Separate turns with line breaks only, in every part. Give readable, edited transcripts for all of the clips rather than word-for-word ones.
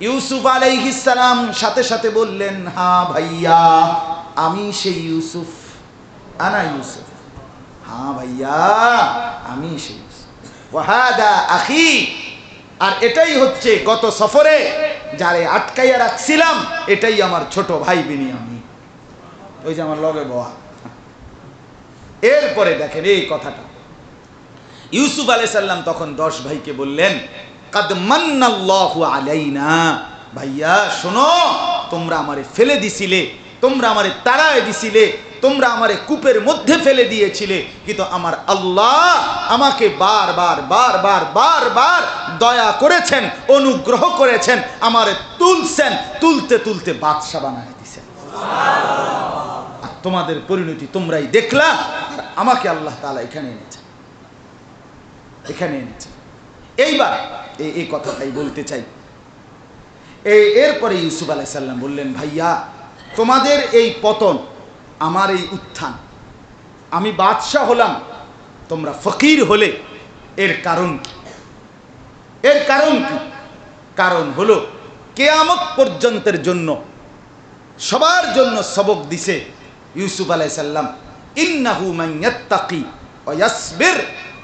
ইউসুফ আলাইহিস সালাম সাথে সাথে বললেন, হ্যাঁ ভাইয়া আমি সেই ইউসুফ, আনা ইউসুফ, হ্যাঁ ভাইয়া আমি সেই ইউসুফ, ওয়াহাদা আখি, আর এটাই হচ্ছে গত সফরে যারে আটকাইয়া রাখছিলাম এটাই আমার ছোট ভাই বিনিয়ামিন, ওই যে আমার লগে বয়া। এরপরে দেখেন এই কথাটা, ইউসুফ আলাইহিস সালাম তখন 10 ভাইকে বললেন, কাদ মান্নাল্লাহু আলাইনা, ভাইয়া শোনো, তোমরা আমারে ফেলে দিছিলে, তোমরা আমারে তাড়ায় দিছিলে, তোমরা আমারে কূপের মধ্যে ফেলে দিয়েছিলে, কিন্তু আমার আল্লাহ আমাকে বারবার বারবার বারবার দয়া করেছেন, অনুগ্রহ করেছেন, আমারে তুলছেন, তুলতে তুলতে বাদশা বানায় দিয়েছেন। আর তোমাদের পরিণতি তোমরাই দেখলা, আর আমাকে আল্লাহ তাআলা এখানে এনেছেন, এখানে এনেছেন। এইবার এই কথাটাই বলতে চাই। এরপরে ইউসুফ আলাইহিস সালাম বললেন, ভাইয়া তোমাদের এই পতন, আমার এই উত্থান, আমি বাদশাহ হলাম, তোমরা ফকির হলে, এর কারণ কি? এর কারণ কি? কারণ হলো কিয়ামত পর্যন্তের জন্য সবার জন্য সবক দিছে ইউসুফ আলাইহিস সালাম, ইন্নাহু মান ইয়াত্তাকি ওয়া ইয়াসবির,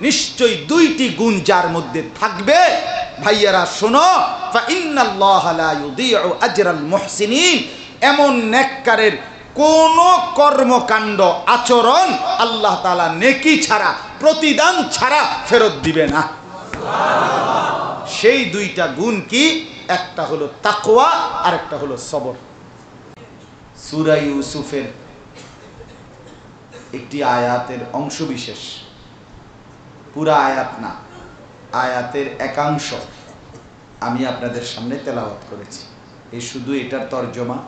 নিশ্চয়ই 2টি গুণ যার মধ্যে থাকবে, ভাইয়ারা শোনো, ফা ইন্নাল্লাহা লা ইউদিউ আজরাল মুহসিনিন, এমন নেককারের কোন কর্মকাণ্ড আচরণ আল্লাহ তাআলা নেকি ছাড়া, প্রতিদান ছাড়া ফেরত দিবে না। সেই 2টা গুণ কি? একটা হলো তাকওয়া আর একটা হলো সবর। সূরা ইউসুফের একটি আয়াতের অংশ বিশেষ, পুরা আয়াত না, আয়াতের একাংশ আমি আপনাদের সামনে তেলাওয়াত করেছি। এই শুধু এটার তরজমা।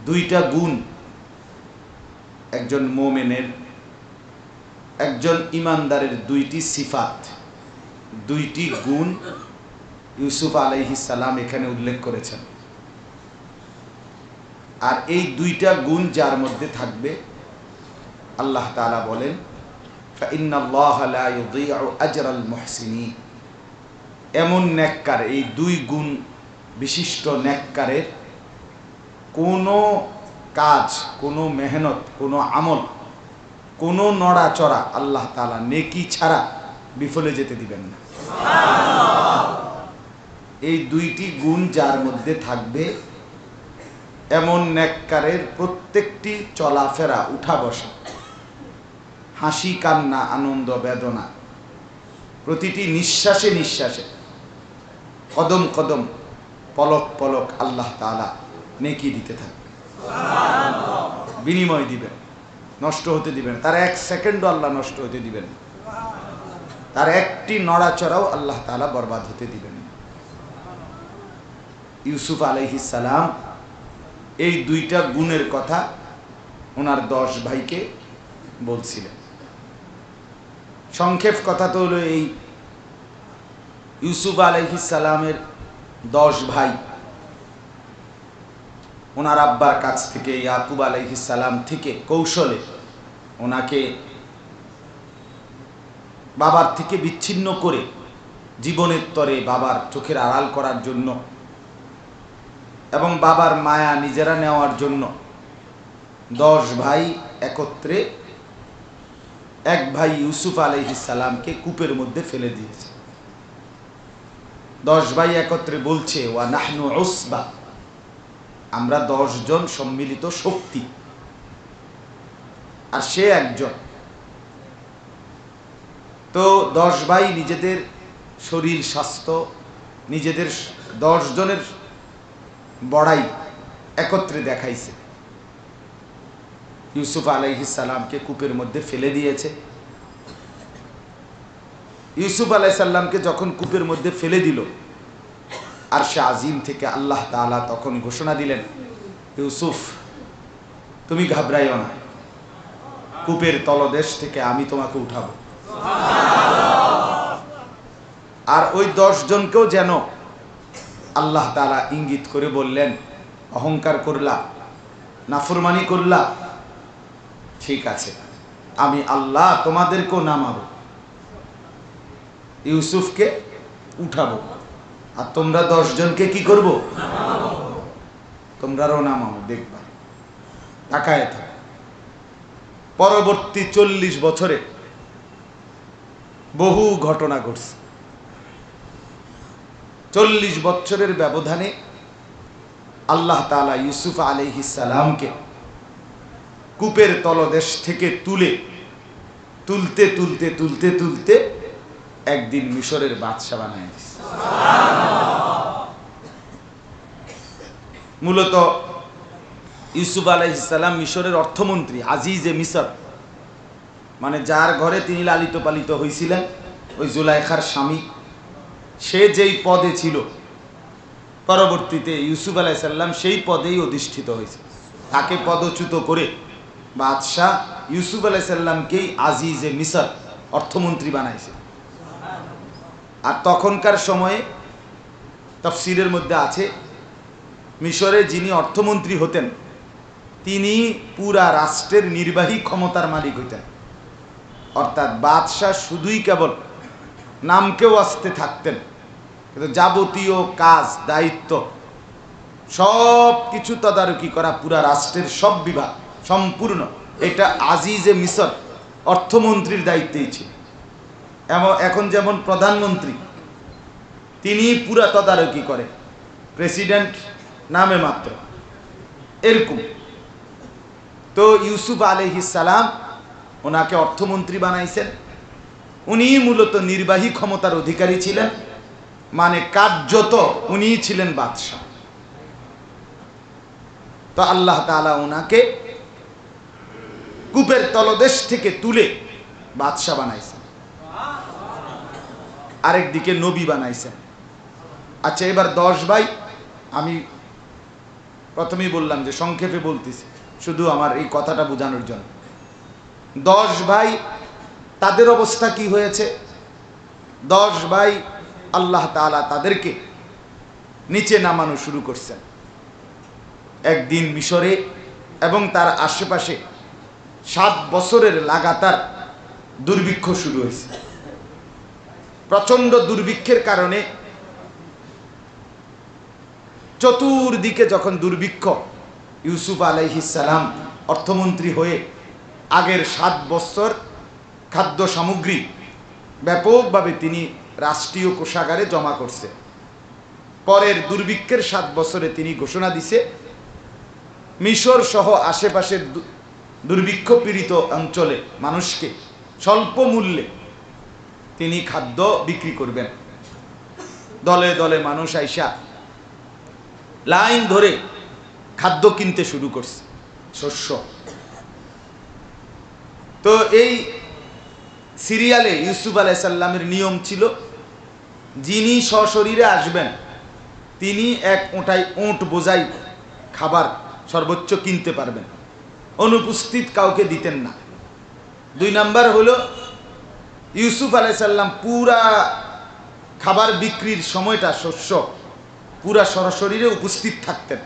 2টা গুণ একজন মুমিনের, একজন ইমানদারের 2টি সিফাত, 2টি গুণ ইউসুফ আলাইহিস সালাম এখানে উল্লেখ করেছেন। আর এই 2টা গুণ যার মধ্যে থাকবে, আল্লাহ তাআলা বলেন, ফাইন্নাল্লাহা লা ইউদিউ আজরাল মুহসিনিন, এমন নেককার, এই 2 গুণ বিশিষ্ট নেককারের কোনো কাজ, কোনো মেহনত, কোনো আমল, কোনো নড়াচড়া আল্লাহ তাআলা নেকি ছাড়া বিফলে যেতে দিবেন না। এই 2টি গুণ যার মধ্যে থাকবে, এমন নেককারের প্রত্যেকটি চলাফেরা, উঠা বসা, হাসি কান্না, আনন্দ বেদনা, প্রতিটি নিঃশ্বাসে নিঃশ্বাসে, কদম কদম, পলক পলক আল্লাহ তাআলা নেকি দিতে থাকবে, বিনিময় দিবেন, নষ্ট হতে দিবেন। তার 1 সেকেন্ডও আল্লাহ নষ্ট হতে দিবেন, তার একটি নড়াচড়াও আল্লাহ তাআলা বরবাদ হতে দিবেন। ইউসুফ আলাইহিস সালাম এই 2টা গুণের কথা ওনার 10 ভাইকে বলছিলেন। সংক্ষেপ কথা তো হলো এই, ইউসুফ আলাইহিস সালামের 10 ভাই ওনার আব্বার কাছ থেকে, ইয়াকুব আলাইহিস সালাম থেকে কৌশলে ওনাকে বাবার থেকে বিচ্ছিন্ন করে জীবনের তরে বাবার চোখের আড়াল করার জন্য এবং বাবার মায়া নিজেরা নেওয়ার জন্য 10 ভাই একত্রে এক ভাই ইউসুফ আলাইহিস সালামকে কূপের মধ্যে ফেলে দিয়েছে। 10 ভাই একত্রে বলছে, ওয়া নাহনু উসবা, আমরা 10 জন সম্মিলিত শক্তি, আর সে একজন। তো 10 ভাই নিজেদের শরীর স্বাস্থ্য, নিজেদের 10 জনের বড়াই একত্রে দেখাইছে, ইউসুফ আলাইহিস সালামকে কূপের মধ্যে ফেলে দিয়েছে। ইউসুফ আলাইহিস সালামকে যখন কূপের মধ্যে ফেলে দিল, আরশে আজিম থেকে আল্লাহ তাআলা তখন ঘোষণা দিলেন, ইউসুফ তুমি ঘাবড়াইও না, কূপের তলদেশ থেকে আমি তোমাকে উঠাবো। আর ওই 10 জনকেও যেন আল্লাহ তাআলা ইঙ্গিত করে বললেন, অহংকার করলা, নাফরমানি করলা, ঠিক আছে, আমি আল্লাহ তোমাদেরকেও নামাবো, ইউসুফকে উঠাবো। আর তোমরা 10 জনকে কি করব? তোমরাও নামাও, দেখবা তাকায় থাক। পরবর্তী 40 বছরে বহু ঘটনা ঘটছে। 40 বছরের ব্যবধানে আল্লাহ তাআলা ইউসুফ আলাইহিস সালামকে কূপের তলদেশ থেকে তুলতে একদিন মিশরের বাদশা বানায় দিয়েছে। মূলত ইউসুফ আলাইহিস সালাম মিশরের অর্থমন্ত্রী, আজিজে মিশর, মানে যার ঘরে তিনি লালিত পালিত হয়েছিলেন, ওই জুলাইখার স্বামী, সে যেই পদে ছিল পরবর্তীতে ইউসুফ আলাইহিস সালাম সেই পদেই অধিষ্ঠিত হয়েছে। তাকে পদচ্যুত করে বাদশাহ ইউসুফ আলাইহিস সালামকেই আজিজে মিশর, অর্থমন্ত্রী বানাইছে। আর তখনকার সময়ে তাফসীরের মধ্যে আছে, মিশরে যিনি অর্থমন্ত্রী হতেন তিনি পুরা রাষ্ট্রের নির্বাহী ক্ষমতার মালিক হইতেন। অর্থাৎ বাদশাহ শুধুই কেবল নামকেও আসতে থাকতেন, কিন্তু যাবতীয় কাজ দায়িত্ব সব কিছু তদারকি করা, পুরা রাষ্ট্রের সব বিভাগ সম্পূর্ণ, এটা আজিজে মিশর অর্থমন্ত্রীর দায়িত্বেই ছিল। এখন যেমন প্রধানমন্ত্রী তিনি পুরা তদারকি করে, প্রেসিডেন্ট নামে মাত্র, এরকম। তো ইউসুফ আলাইহিস সালাম ওনাকে অর্থমন্ত্রী বানাইছেন। উনি মূলত নির্বাহী ক্ষমতার অধিকারী ছিলেন, মানে কার্যত উনিই ছিলেন বাদশাহ। তো আল্লাহ তাআলা ওনাকে কূপের তলদেশ থেকে তুলে বাদশাহ বানাইছেন, আরেকদিকে নবী বানাইছেন। আচ্ছা, এবার 10 ভাই, আমি প্রথমেই বললাম যে সংক্ষেপে বলতেছি, শুধু আমার এই কথাটা বোঝানোর জন্য। 10 ভাই, তাদের অবস্থা কি হয়েছে? 10 ভাই আল্লাহ তাআলা তাদেরকে নিচে নামানো শুরু করছেন। একদিন মিশরে এবং তার আশেপাশে 7 বছরের লাগাতার দুর্ভিক্ষ শুরু হয়েছে। প্রচন্ড দুর্ভিক্ষের কারণে চতুর্দিকে যখন দুর্ভিক্ষ, ইউসুফ আলাইহিস সালাম অর্থমন্ত্রী হয়ে আগের 7 বছর খাদ্য সামগ্রী ব্যাপকভাবে তিনি রাষ্ট্রীয় কোষাগারে জমা করছে। পরের দুর্ভিক্ষের 7 বছরে তিনি ঘোষণা দিছে মিশর সহ আশেপাশের দুর্ভিক্ষ পীড়িত অঞ্চলে মানুষকে স্বল্প মূল্যে তিনি খাদ্য বিক্রি করবেন। দলে দলে মানুষ আইসা লাইন ধরে খাদ্য কিনতে শুরু করছে, শস্য। তো এই সিরিয়ালে ইউসুফ আলাইহিস সালামের নিয়ম ছিল, যিনি সশরীরে আসবেন তিনি এক ওঁট বোঝাই খাবার সর্বোচ্চ কিনতে পারবেন, অনুপস্থিত কাউকে দিতেন না। 2 নাম্বার হলো ইউসুফ আলাইহিস সালাম পুরা খাবার বিক্রির সময়টা শস্য পুরা সরাসরিরে উপস্থিত থাকতেন।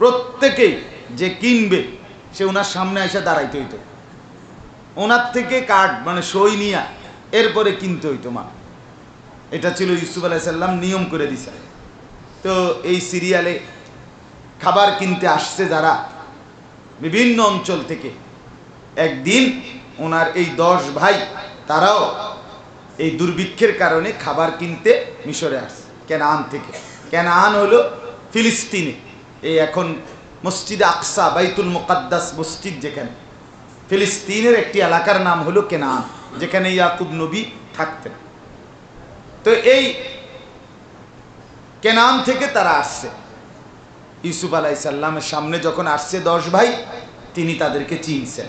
প্রত্যেকেই যে কিনবে সে ওনার সামনে এসে দাঁড়াইতে হইতো, ওনার থেকে কার্ড মানে সই নিয়া এরপরে কিনতে হইতো মা। এটা ছিল ইউসুফ আলাইহিস সালাম নিয়ম করে দিছে। তো এই সিরিয়ালে খাবার কিনতে আসছে যারা বিভিন্ন অঞ্চল থেকে, একদিন ওনার এই 10 ভাই তারাও এই দুর্ভিক্ষের কারণে খাবার কিনতে মিশরে আসছে কেনান থেকে। কেনান হলো ফিলিস্তিনে, এই এখন মসজিদে আকসা বাইতুল মুকাদ্দাস মসজিদ, যেখানে ফিলিস্তিনের একটি এলাকার নাম হলো কেনান, যেখানে ইয়াকুব নবী থাকতেন। তো এই কেনান থেকে তারা আসছে। ইউসুফ আলাইহিস সালামের সামনে যখন আসছে 10 ভাই, তিনি তাদেরকে চিনছেন,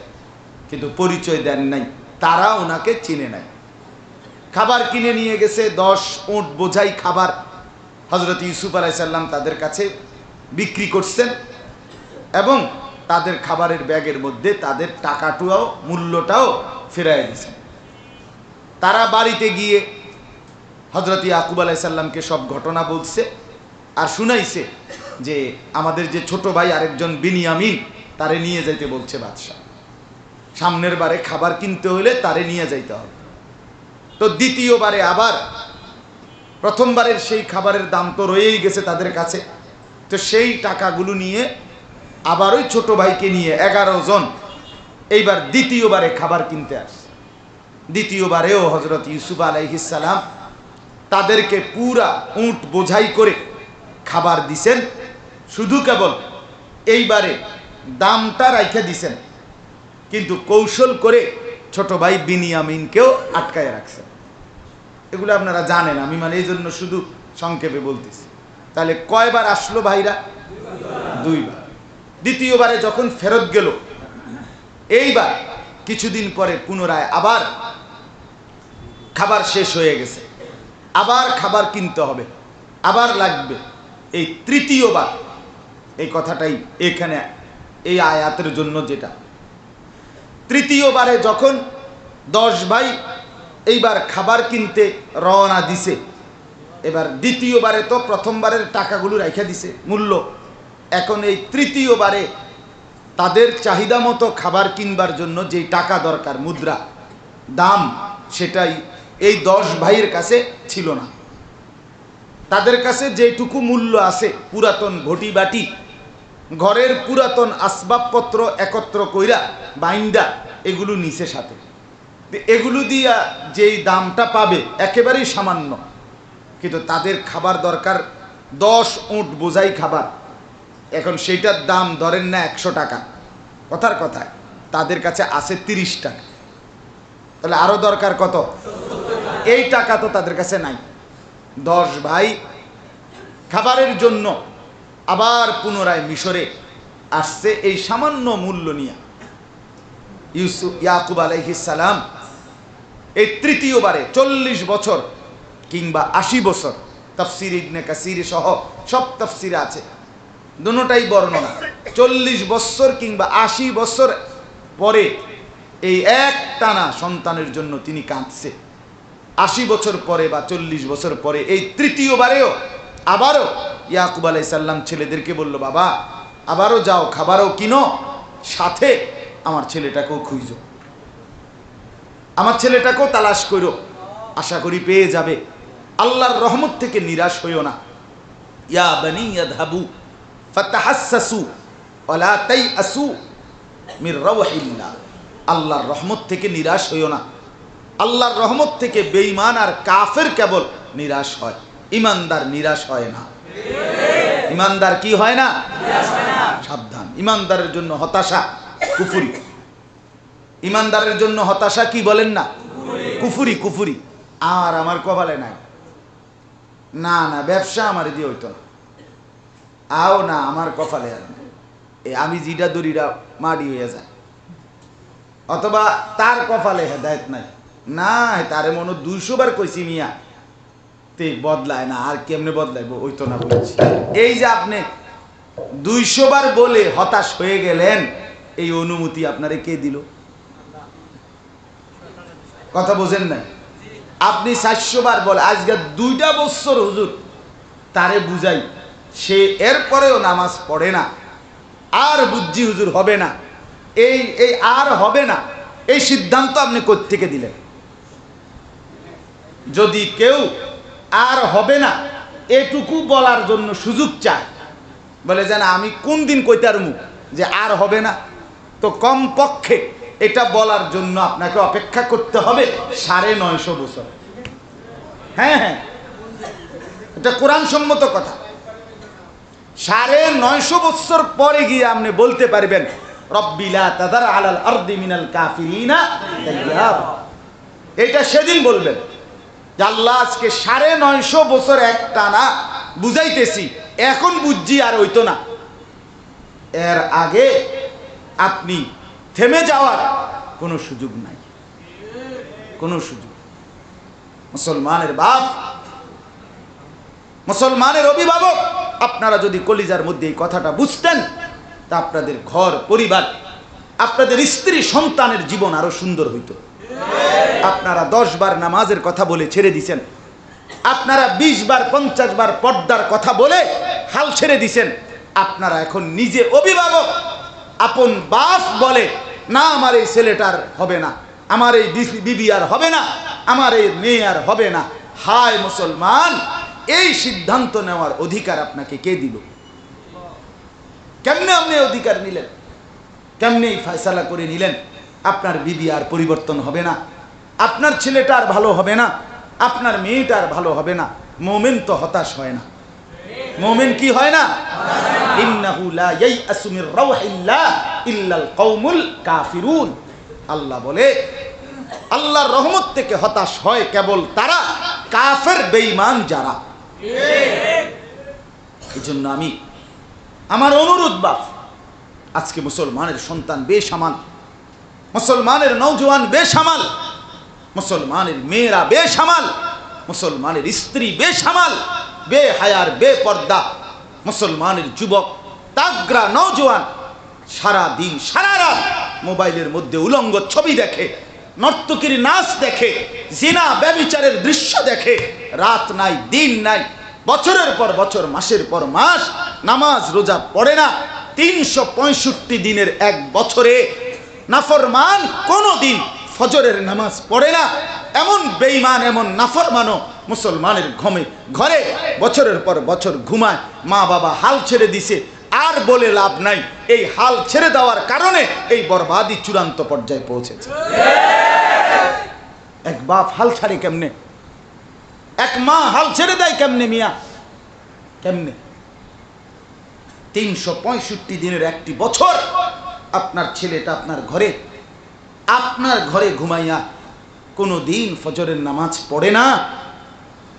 কিন্তু পরিচয় দেন নাই, তারা ওনাকে চিনে নাই। খাবার কিনে নিয়ে গেছে, 10 উট বোঝাই খাবার হযরত ইউসুফ আলাইহিস সালাম তাদের কাছে বিক্রি করছেন, এবং তাদের খাবারের ব্যাগের মধ্যে তাদের টাকাটাও মূল্যটাও ফেরাই দিয়েছেন। তারা বাড়িতে গিয়ে হযরত ইয়াকুব আলাইহিস সালামকে সব ঘটনা বলছে আর শুনাইছে যে আমাদের যে ছোট ভাই আরেকজন বিনিয়ামিন, তারে নিয়ে যাইতে বলছে বাদশা, সামনের বারে খাবার কিনতে হলে তারে নিয়ে যাইতে হবে। তো দ্বিতীয়বারে আবার প্রথমবারের সেই খাবারের দাম তো রয়েই গেছে তাদের কাছে। তো সেই টাকাগুলো নিয়ে আবার ওই ছোট ভাইকে নিয়ে 11 জন এইবার দ্বিতীয়বারে খাবার কিনতে আসে। দ্বিতীয়বারেও হযরত ইউসুফ আলাইহিস সালাম তাদেরকে পুরা উট বোঝাই করে খাবার দিছেন। শুধু কেবল এইবারে দামটা রাইখা দিছেন, কিন্তু কৌশল করে ছোট ভাই বিনিয়ামিনকেও আটকায় রাখছেন। এগুলো আপনারা জানেন, আমি মানে এই জন্য শুধু সংক্ষেপে বলতেছি। তাহলে কয়বার আসলো ভাইরা? 2 বার। দ্বিতীয়বারে যখন ফেরত গেল, এইবার কিছুদিন পরে পুনরায় আবার খাবার শেষ হয়ে গেছে, আবার খাবার কিনতে হবে, আবার লাগবে। এই তৃতীয়বার, এই কথাটাই এখানে এই আয়াতের জন্য যেটা, তৃতীয়বারে যখন 10 ভাই এইবার খাবার কিনতে রওনা দিছে, এবার দ্বিতীয়বারে তো প্রথমবারের টাকাগুলো রাইখা দিছে মূল্য, এখন এই তৃতীয়বারে তাদের চাহিদা মতো খাবার কিনবার জন্য যেই টাকা দরকার, মুদ্রা দাম, সেটাই এই 10 ভাইয়ের কাছে ছিল না। তাদের কাছে যেটুকু মূল্য আছে, পুরাতন ঘটি বাটি, ঘরের পুরাতন আসবাবপত্র একত্র কইরা বাইন্দা এগুলো নিচে সাথে, এগুলো দিয়া যেই দামটা পাবে একেবারেই সামান্য, কিন্তু তাদের খাবার দরকার 10 উট বোঝাই খাবার। এখন সেইটার দাম ধরেন না 100 টাকা, কথার কথায় তাদের কাছে আছে 30 টাকা, তাহলে আরো দরকার কত? এই টাকা তো তাদের কাছে নাই। 10 ভাই খাবারের জন্য আবার পুনরায় মিশরে আসছে এই সামান্য মূল্য নিয়ে। ইয়াকুব আলাইহিস সালাম এই তৃতীয়বারে 40 বছর কিংবা 80 বছর, তাফসীর ইবনে কাসির সহ সব তাফসীরে আছে, দুটোটাই বর্ণনা। 40 বছর কিংবা 80 বছর পরে এই এক টানা সন্তানের জন্য তিনি কাঁদছে। 80 বছর পরে বা 40 বছর পরে এই তৃতীয়বারেও আবারও ইয়াকুব আলাইহিস সালাম ছেলেদেরকে বলল, বাবা আবারও যাও, খাবারও কিনো, সাথে আমার ছেলেটাকেও খুঁজো, আমার ছেলেটাকেও তালাশ করো, আশা করি পেয়ে যাবে। আল্লাহর রহমত থেকে নিরাশ হইও না। ইয়া বানি ইয়াযহাবু ফাতাহাসসু ওয়ালা তাইআসু মির রাওহিল্লাহ। আল্লাহর রহমত থেকে নিরাশ হইও না। আল্লাহর রহমত থেকে বেঈমান আর কাফের কেবল নিরাশ হয়, ইমানদার নিরাশ হয় না। ইমানদার কি হয় না? সাবধান। ইমানদারের জন্য হতাশা কুফরি। ইমানদারের জন্য হতাশা কি বলেন না? কুফরি। কুফরি। আর আমার কপালে নাই, না না ব্যবসা আমার দিয়ে হইতো না, আও না আমার কপালে আর নাই, আমি জিডা দড়িটা মাটি হয়ে যায়। অথবা তার কপালে হেদায়েত নাই, না তারে মনে 200 বার কইছি মিয়া, তে বদলায় না, আর কেমনে বদলাইবো হইতো না বলেছি। এই যে আপনি 200 বার বলে হতাশ হয়ে গেলেন, এই অনুমতি আপনারে কে দিল? কথা বোঝেন নাই? আপনি 400 বার বলে, আজকে 2টা বছর হুজুর তারে বুঝাই, সে এরপরেও নামাজ পড়ে না, আর বুঝছি হুজুর হবে না, এই আর হবে না, এই সিদ্ধান্ত আপনি কোত্থেকে দিলেন? যদি কেউ আর হবে না এটুকু বলার জন্য সুযোগ চায়, বলে যেন আমি কোন দিন কইতারমু যে আর হবে না, তো কমপক্ষে এটা বলার জন্য আপনাকে অপেক্ষা করতে হবে 950 বছর। হ্যাঁ হ্যাঁ, এটা কোরআন সম্মত কথা। 950 বছর পরে গিয়ে আপনি বলতে পারবেন রব্বি লা তাযার আলাল আরদি মিনাল কাফিরিনা দাইয়ারা। এটা সেদিন বলবেন যে আল্লাহ আজকে 950 বছর একটানা বুঝাইতেছি, এখন বুঝছি আর হইতো না। এর আগে আপনি থেমে যাওয়ার কোনো সুযোগ নাই, কোনো সুযোগ। মুসলমানের বাপ, মুসলমানের অভিভাবক, আপনারা যদি কলিজার মধ্যে এই কথাটা বুঝতেন, তা আপনাদের ঘর পরিবার, আপনাদের স্ত্রী সন্তানের জীবন আরো সুন্দর হইতো। আপনারা 10 বার নামাজের কথা বলে ছেড়ে দিছেন, আপনারা 20 বার 50 বার পর্দার কথা বলে হাল ছেড়ে দিছেন। আপনারা এখন নিজে অভিভাবক, আপন বাপ বলে না আমার এই ছেলেটার হবে না, আমার এই বিবি আর হবে না, আমার এই মেয়ে আর হবে না, হায় মুসলমান, এই সিদ্ধান্ত নেওয়ার অধিকার আপনাকে কে দিল? কেমনে আপনি অধিকার নিলেন? কেমনে এই ফয়সালা করে নিলেন আপনার বিবি আর পরিবর্তন হবে না, আপনার ছেলেটা আর ভালো হবে না, আপনার মেয়েটা আর ভালো হবে না? মুমিন তো হতাশ হয় না। মুমিন কি হয় না? ইন্নাহু লা ইয়াইআসু মির রাউহিল্লাহ ইল্লাল কওমুল কাফিরুন। আল্লাহ বলে আল্লাহর রহমত থেকে হতাশ হয় কেবল তারা, কাফের বেঈমান যারা। এজন্য আমি আমার অনুরোধ বাপ, আজকে মুসলমানের সন্তান বেসামাল, মুসলমানের নওজোয়ান বেসামাল, মুসলমানের মেয়েরা বেসামাল, মুসলমানের স্ত্রী বেসামাল, বেহায়ার বেপর্দা, মুসলমানের যুবক তাগরা নওজোয়ান সারা দিন সারা রাত মোবাইলের মধ্যে উলঙ্গ ছবি দেখে, নর্তকীর নাচ দেখে, জিনা ব্যভিচারের দৃশ্য দেখে, রাত নাই দিন নাই, বছরের পর বছর মাসের পর মাস নামাজ রোজা পড়ে না, 365 দিনের এক বছরে নাফরমান কোনো দিন ফজরের নামাজ পড়ে না। এমন বেঈমান, এমন নাফরমানও মুসলমানের ঘরে বছরের পর বছর ঘুমায়। মা বাবা হাল ছেড়ে দিছে, আর বলে লাভ নাই। এই হাল ছেড়ে দেওয়ার কারণে এই বরবাদি চূড়ান্ত পর্যায়ে পৌঁছেছে। এক বাপ হাল ছাড়ে কেমনে? এক মা হাল ছেড়ে দেয় কেমনে? মিয়া কেমনে? 365 দিনের একটি বছর আপনার ছেলেটা আপনার ঘরে ঘুমাইয়া কোনো দিন ফজরের নামাজ পড়ে না।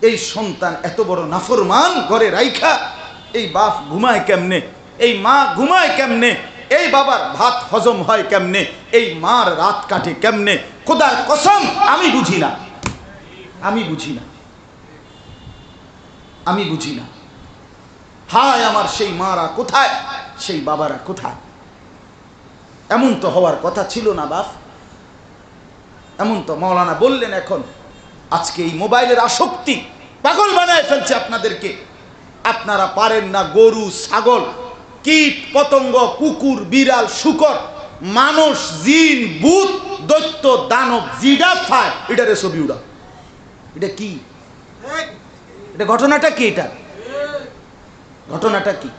এই সন্তান এত বড় নাফরমান ঘরে রাইখা এই বাপ ঘুমায় কেমনে? এই মা ঘুমায় কেমনে? এই বাবার ভাত হজম হয় কেমনে? এই মার রাত কাটে কেমনে? খোদার কসম আমি বুঝি না, আমি বুঝি না, আমি বুঝি না। হায় আমার সেই মারা কোথায়, সেই বাবারা কোথায়? এমন তো হওয়ার কথা ছিল না বাপ, এমন তো মাওলানা বললেন। এখন আজকে এই মোবাইলের আসক্তি পাগল বানায় ফেলছে আপনাদেরকে। আপনারা পারেন না গরু, ছাগল, কীট পতঙ্গ, কুকুর, বিড়াল, শূকর, মানুষ, জিন, ভূত, দৈত্য, দানব, জিডা ফায় এটারে ছবি উড়া। এটা কি? এটা ঘটনাটা কি? এটা ঘটনাটা কি?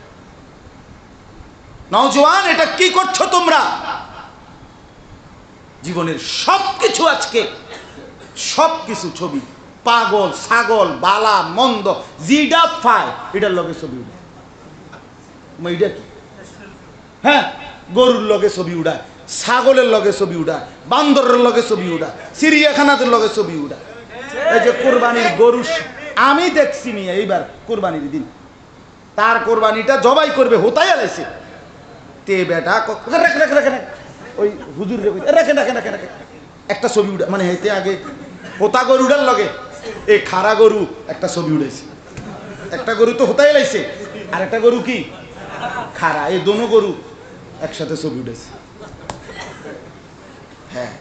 নওজোয়ান এটা কি করছো তোমরা? জীবনের সবকিছু আজকে সবকিছু ছবি, পাগল, ছাগল, বালা মন্দ, জিডা ফায় এটার লগে ছবি উড়ায়। এটা কি? হ্যাঁ, গরুর লগে ছবি উড়ায়, ছাগলের লগে ছবি উড়ায়, বান্দরের লগে ছবি উড়ায়, চিড়িয়াখানাদের লগে ছবি উড়ায়। এই যে কোরবানির গরু আমি দেখছি নিয়ে এইবার কোরবানির দিন তার কোরবানিটা জবাই করবে হোতাই আলাইছে তে বেটা ওই হুজুর রেখে রাখে রাখে রাখে একটা ছবি উঠা, মানে হেতে আগে হোতা গরুটার লগে এই খাড়া গরু একটা ছবি উঠেছে। একটা গরু তো হোতাই লাইছে, আর একটা গরু কি খাড়া, এই দোনো গরু একসাথে ছবি উঠেছে। হ্যাঁ,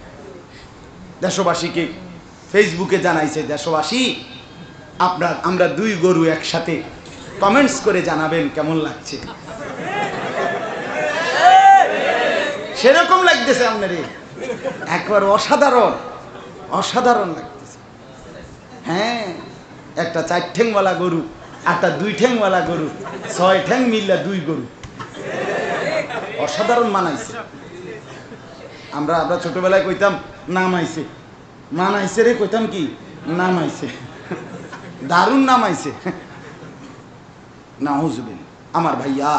দেশবাসীকে ফেসবুকে জানাইছে, দেশবাসী আমরা দুই গরু একসাথে, কমেন্টস করে জানাবেন কেমন লাগছে। সেরকম লাগতেছে আপনার, একবার অসাধারণ অসাধারণ লাগতেছে। হ্যাঁ, একটা 4 ঠ্যাংওয়ালা গরু, একটা 2 ঠ্যাংওয়ালা গরু, 6 ঠ্যাং মিললা 2 গরু, অসাধারণ মানাইছে। আমরা ছোটবেলায় কইতাম নামাইছে, মানাইছে রে, কইতাম কি নামাইছে, দারুণ নামাইছে। নাউজুবিল্লাহ। আমার ভাইয়া,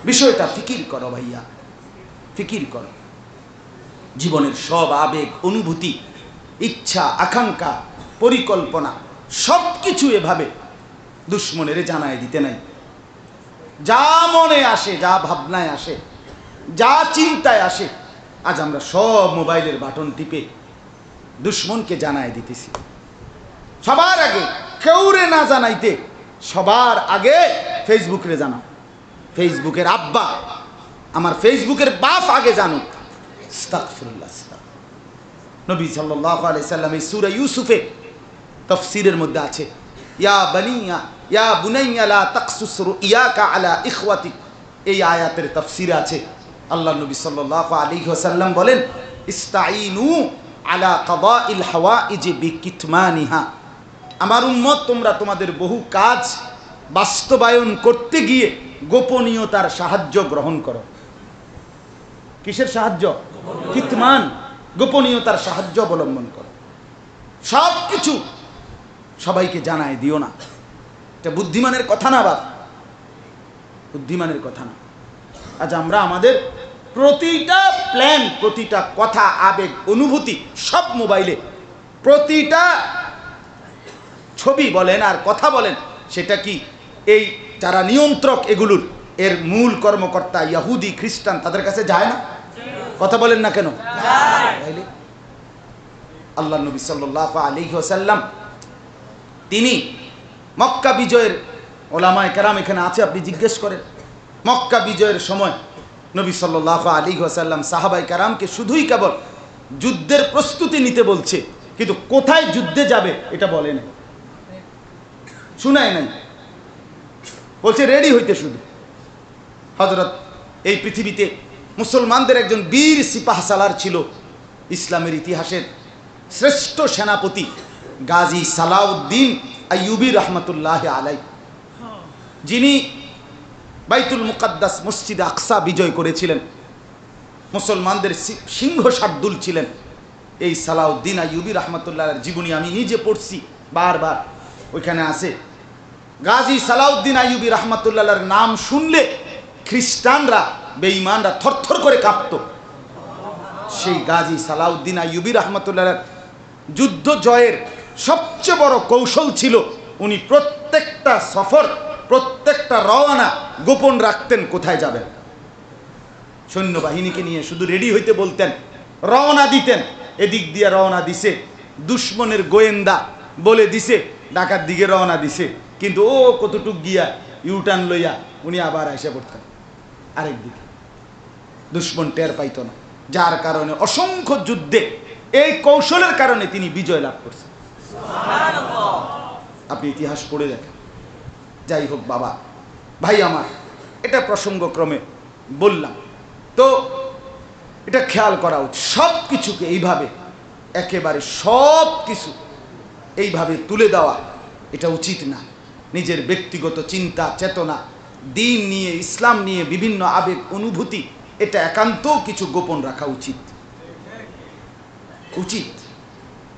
বিষয়টা ফিকির করো ভাইয়া, ফিকির করো। জীবনের সব আবেগ, অনুভূতি, ইচ্ছা, আকাঙ্ক্ষা, পরিকল্পনা সবকিছু এভাবে দুশ্মনের জানায় দিতে নাই। যা মনে আসে, যা ভাবনায় আসে, যা চিন্তায় আসে, আজ আমরা সব মোবাইলের বাটন টিপে দুশ্মনকে জানায় দিতেছি। সবার আগে কেউরে না জানাইতে সবার আগে ফেসবুকে জানাও। ফেসবুকের আব্বা, আমার ফেসবুকের বাপ আগে জানুক। আস্তাগফিরুল্লাহ। নবী সাল্লাল্লাহু আলাইহি সাল্লাম এই সূরা ইউসুফে তাফসীরের মধ্যে আছে, ইয়া বানিয়া ইয়া বুনাইয়া লা তাকসুস রুইয়াকা আলা ইখওয়াতিক। এই আয়াতের তাফসীরে আছে, আল্লাহ নবী সাল্লাল্লাহু আলাইহি ওয়াসাল্লাম বলেন, ইস্তাঈনু আলা কাদাইল হাওয়াইজ বিকিতমানিহা। আমার উম্মত তোমরা তোমাদের বহু কাজ বাস্তবায়ন করতে গিয়ে গোপনীয়তার সাহায্য গ্রহণ করো। কিসের সাহায্য? কিতমান, গোপনীয়তার সাহায্য অবলম্বন করো। সব কিছু সবাইকে জানায় দিও না। এটা বুদ্ধিমানের কথা না বাপ, বুদ্ধিমানের কথা না। আজ আমরা আমাদের প্রতিটা প্ল্যান, প্রতিটা কথা, আবেগ, অনুভূতি সব মোবাইলে, প্রতিটা ছবি বলেন আর কথা বলেন, সেটা কি এই যারা নিয়ন্ত্রক এগুলোর, এর মূল কর্মকর্তা ইহুদি খ্রিস্টান, তাদের কাছে যায় না? কথা বলেন না কেন? আল্লাহ নবী সাল্লাল্লাহু আলাইহি ওয়াসাল্লাম তিনি মক্কা বিজয়ের, ওলামায়ে কেরাম এখানে আছে, আপনি জিজ্ঞেস করেন, মক্কা বিজয়ের সময় নবী সাল্লাল্লাহু আলাইহি ওয়াসাল্লাম সাহাবায়ে কেরামকে শুধুই কেবল যুদ্ধের প্রস্তুতি নিতে বলছে, কিন্তু কোথায় যুদ্ধে যাবে এটা বলে না, শুনায় নাই, বলছে রেডি হইতে শুধু। হযরত এই পৃথিবীতে মুসলমানদের একজন বীর সিপাহসালার ছিল, ইসলামের ইতিহাসের শ্রেষ্ঠ সেনাপতি গাজী সালাউদ্দিন আইয়ুবী রহমতুল্লাহ আলাই, যিনি বাইতুল মুকাদ্দাস মসজিদে আকসা বিজয় করেছিলেন, মুসলমানদের সিংহ শার্দুল ছিলেন। এই সালাউদ্দিন আইয়ুবী রহমতুল্লাহর জীবনী আমি নিজে পড়ছি বারবার, ওইখানে আছে। গাজী সালাউদ্দিন আইয়ুবী রহমতুল্লাহর নাম শুনলে খ্রিস্টানরা, বেঈমানরা থরথর করে কাঁপত। সেই গাজী সালাউদ্দিন আইয়ুবী রহমতুল্লাহর যুদ্ধ জয়ের সবচেয়ে বড় কৌশল ছিল, উনি প্রত্যেকটা সফর, প্রত্যেকটা রওনা গোপন রাখতেন কোথায় যাবেন। সৈন্যবাহিনীকে নিয়ে শুধু রেডি হইতে বলতেন, রওনা দিতেন। এদিক দিয়ে রওনা দিছে, দুশ্মনের গোয়েন্দা বলে দিছে ঢাকার দিকে রওনা দিছে, কিন্তু ও কতটুক গিয়া ইউটার্ন লইয়া উনি আবার এসে পড়তেন আরেক দিকে, দুশ্মন টের পাইত না। যার কারণে অসংখ্য যুদ্ধে এই কৌশলের কারণে তিনি বিজয় লাভ করছেন। আপনি ইতিহাস পড়ে দেখেন। যাই হোক বাবা, ভাই আমার, এটা প্রসঙ্গক্রমে বললাম। তো এটা খেয়াল করা উচিত, সব কিছুকে এইভাবে একেবারে সব কিছু এইভাবে তুলে দেওয়া এটা উচিত না। নিজের ব্যক্তিগত চিন্তা চেতনা, দিন নিয়ে, ইসলাম নিয়ে বিভিন্ন আবেগ অনুভূতি, এটা একান্ত কিছু গোপন রাখা উচিত উচিত।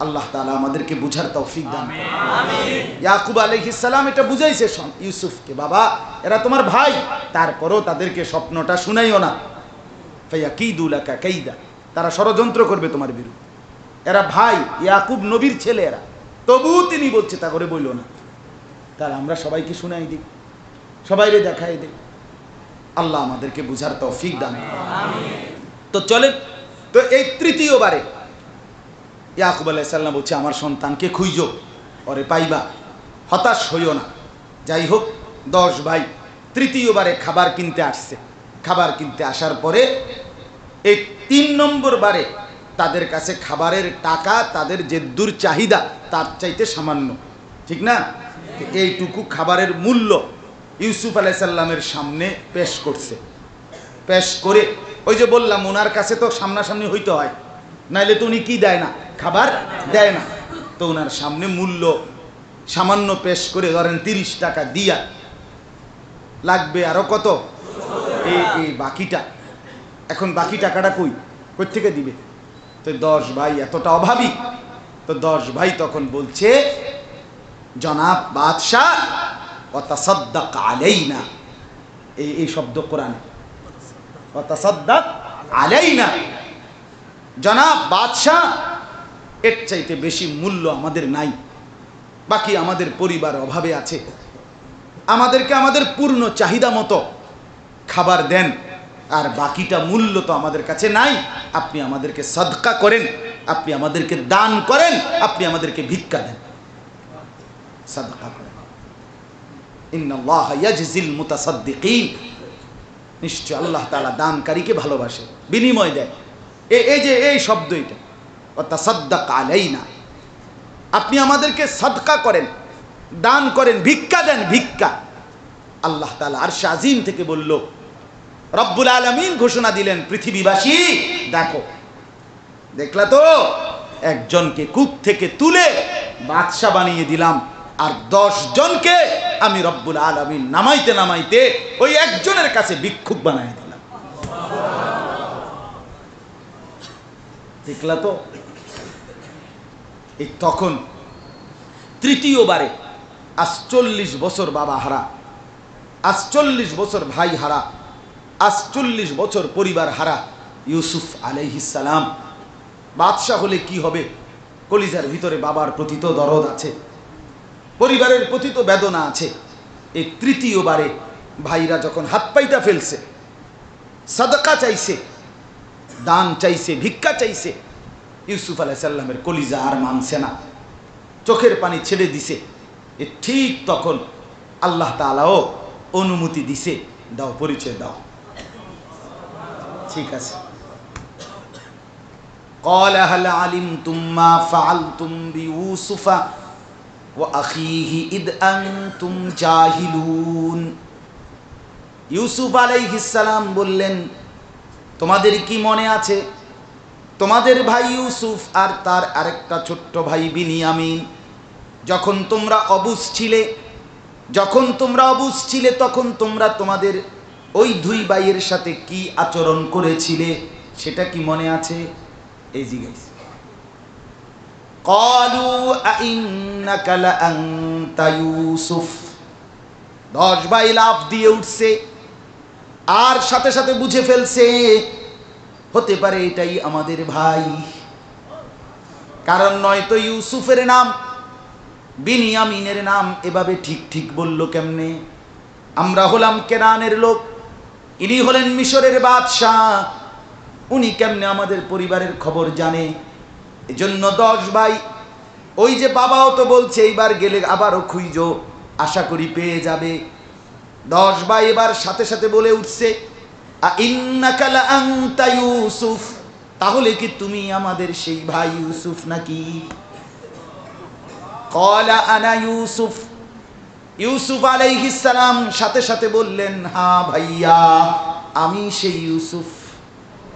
আল্লাহ তাআলা আমাদেরকে বুঝার তৌফিক দান করুন। আমিন। ইয়াকুব আলাইহিস সালাম এটা বুঝাইছে ইউসুফকে, বাবা এরা তোমার ভাই, তারপরও তাদেরকে স্বপ্নটা শুনাইও না। ফায়াকিদু লাকা কাইদা, তারা ষড়যন্ত্র করবে তোমার বিরুদ্ধে। এরা ভাই, ইয়াকুব নবীর ছেলে এরা, তবুও তিনি বলছে তা করে বইল না। তাহলে আমরা সবাইকে শুনাই দিই, সবাইরে দেখাই দিই। আল্লাহ আমাদেরকে বুঝার তৌফিক দান করুন। আমিন। তো চলেন, তো এই তৃতীয়বারে ইয়াকুব আলাইহিস সালাম বলছে, আমার সন্তানকে খুঁজো, ওরে পাইবা, হতাশ হইও না। যাই হোক, 10 ভাই তৃতীয়বারে খাবার কিনতে আসছে। খাবার কিনতে আসার পরে এই 3 নম্বর বারে তাদের কাছে খাবারের টাকা, তাদের যে দূর চাহিদা তার চাইতে সামান্য, ঠিক না? এইটুকু খাবারের মূল্য ইউসুফ আলাইহিস সালামের সামনে পেশ করছে। পেশ করে, ওই যে বললাম ওনার কাছে তো সামনাসামনি হইতে হয়, নাইলে তো উনি কি দেয় না, খাবার দেয় না। তো ওনার সামনে মূল্য সামান্য পেশ করে, ধরেন 30 টাকা দিয়া, লাগবে আরো কত, এই বাকিটা। এখন বাকি টাকাটা কই থেকে দিবে? তো 10 ভাই এতটা অভাবী। তো 10 ভাই তখন বলছে, জনাব বাদশাহ, ওয়াতাসাদ্দাক আলাইনা, এই শব্দ কোরআনে, ওয়াতাসাদ্দাক আলাইনা, জনাব বাদশাহ, এর চাইতে বেশি মূল্য আমাদের নাই। বাকি আমাদের পরিবার অভাবে আছে, আমাদেরকে আমাদের পূর্ণ চাহিদা মতো খাবার দেন, আর বাকিটা মূল্য তো আমাদের কাছে নাই। আপনি আমাদেরকে সদকা করেন, আপনি আমাদেরকে দান করেন, আপনি আমাদেরকে ভিক্ষা দেন, সদকা করেন। ইন্নাল্লাহা ইয়াজজিল মুতাসাদ্দিকিন, নিশ্চয় আল্লাহ তাআলা দানকারীকে ভালোবাসে, বিনিময় দেয়। এই যে এই শব্দ, এটা ওয়াতাসাদ্দাক আলাইনা, আপনি আমাদেরকে সদকা করেন, দান করেন, ভিক্ষা দেন, ভিক্ষা। আল্লাহ তাআলা আরশে আজিম থেকে বলল, রব্বুল আলামিন ঘোষণা দিলেন, পৃথিবীবাসী দেখো, দেখলা তো একজনকে কূপ থেকে তুলে বাদশা বানিয়ে দিলাম, আর 10 জনকে আমি রব্বুল আলামিন নামাইতে নামাইতে ওই একজনের কাছে ভিক্ষুক বানিয়ে দিলাম। দেখলা তো? এই তখন তৃতীয়বারে আজ 40 বছর বাবা হারা, আজ 40 বছর ভাই হারা, আজ 40 বছর পরিবার হারা ইউসুফ আলাইহিস সালাম বাদশা হলে কি হবে? কলিজার ভিতরে বাবার প্রতি তো দরদ আছে, পরিবারের প্রতি তো বেদনা আছে। এই তৃতীয়বারে ভাইরা যখন হাত পাইটা ফেলছে, সাদকা চাইছে, দান চাইছে, ভিক্ষা চাইছে, ইউসুফ আলাইহিস সালামের কলিজা আর মানছে না, চোখের পানি ছেড়ে দিছে। এ ঠিক তখন আল্লাহ তাআলাও অনুমতি দিছে, দাও পরিচয় দাও। ঠিক আছে। قال هل علمتم ما فعلتم بيوسف وأخيه إذ أنتم جاهلون। ইউসুফ আলাইহিস সালাম বললেন, তোমাদের কি মনে আছে তোমাদের ভাই ইউসুফ আর তার আরেকটা ছোট্ট ভাই বিনিয়ামিন যখন তোমরা অবুঝ ছিলে তখন তোমরা তোমাদের ওই দুই ভাইয়ের সাথে কি আচরণ করেছিলে, সেটা কি মনে আছে? এই জিজ্ঞাসা। ক্বালু আইন্নাকা লাআনতা ইউসুফ। 10 ভাই লাফ দিয়ে উঠছে আর সাথে সাথে বুঝে ফেলছে হতে পারে এটাই আমাদের ভাই। কারণ নয়তো ইউসুফের নাম বিনিয়ামিনের নাম এভাবে ঠিক ঠিক বলল কেমনে? আমরা হলাম কেনানের লোক, ইনি হলেন মিশরের বাদশাহ, উনি কেমনে আমাদের পরিবারের খবর জানে? এজন্য 10 ভাই, ওই যে বাবাও তো বলছে এইবার গেলে আবারও খুঁজো, আশা করি পেয়ে যাবে। 10 ভাই এবার সাথে সাথে বলে উঠছে, আইন্নাকা লাআনতা ইউসুফ, তাহলে কি তুমি আমাদের সেই ভাই ইউসুফ নাকি? ক্বালা আনা ইউসুফ। ইউসুফ আলাইহিস সালাম সাথে সাথে বললেন, হ্যাঁ ভাইয়া আমি সেই ইউসুফ,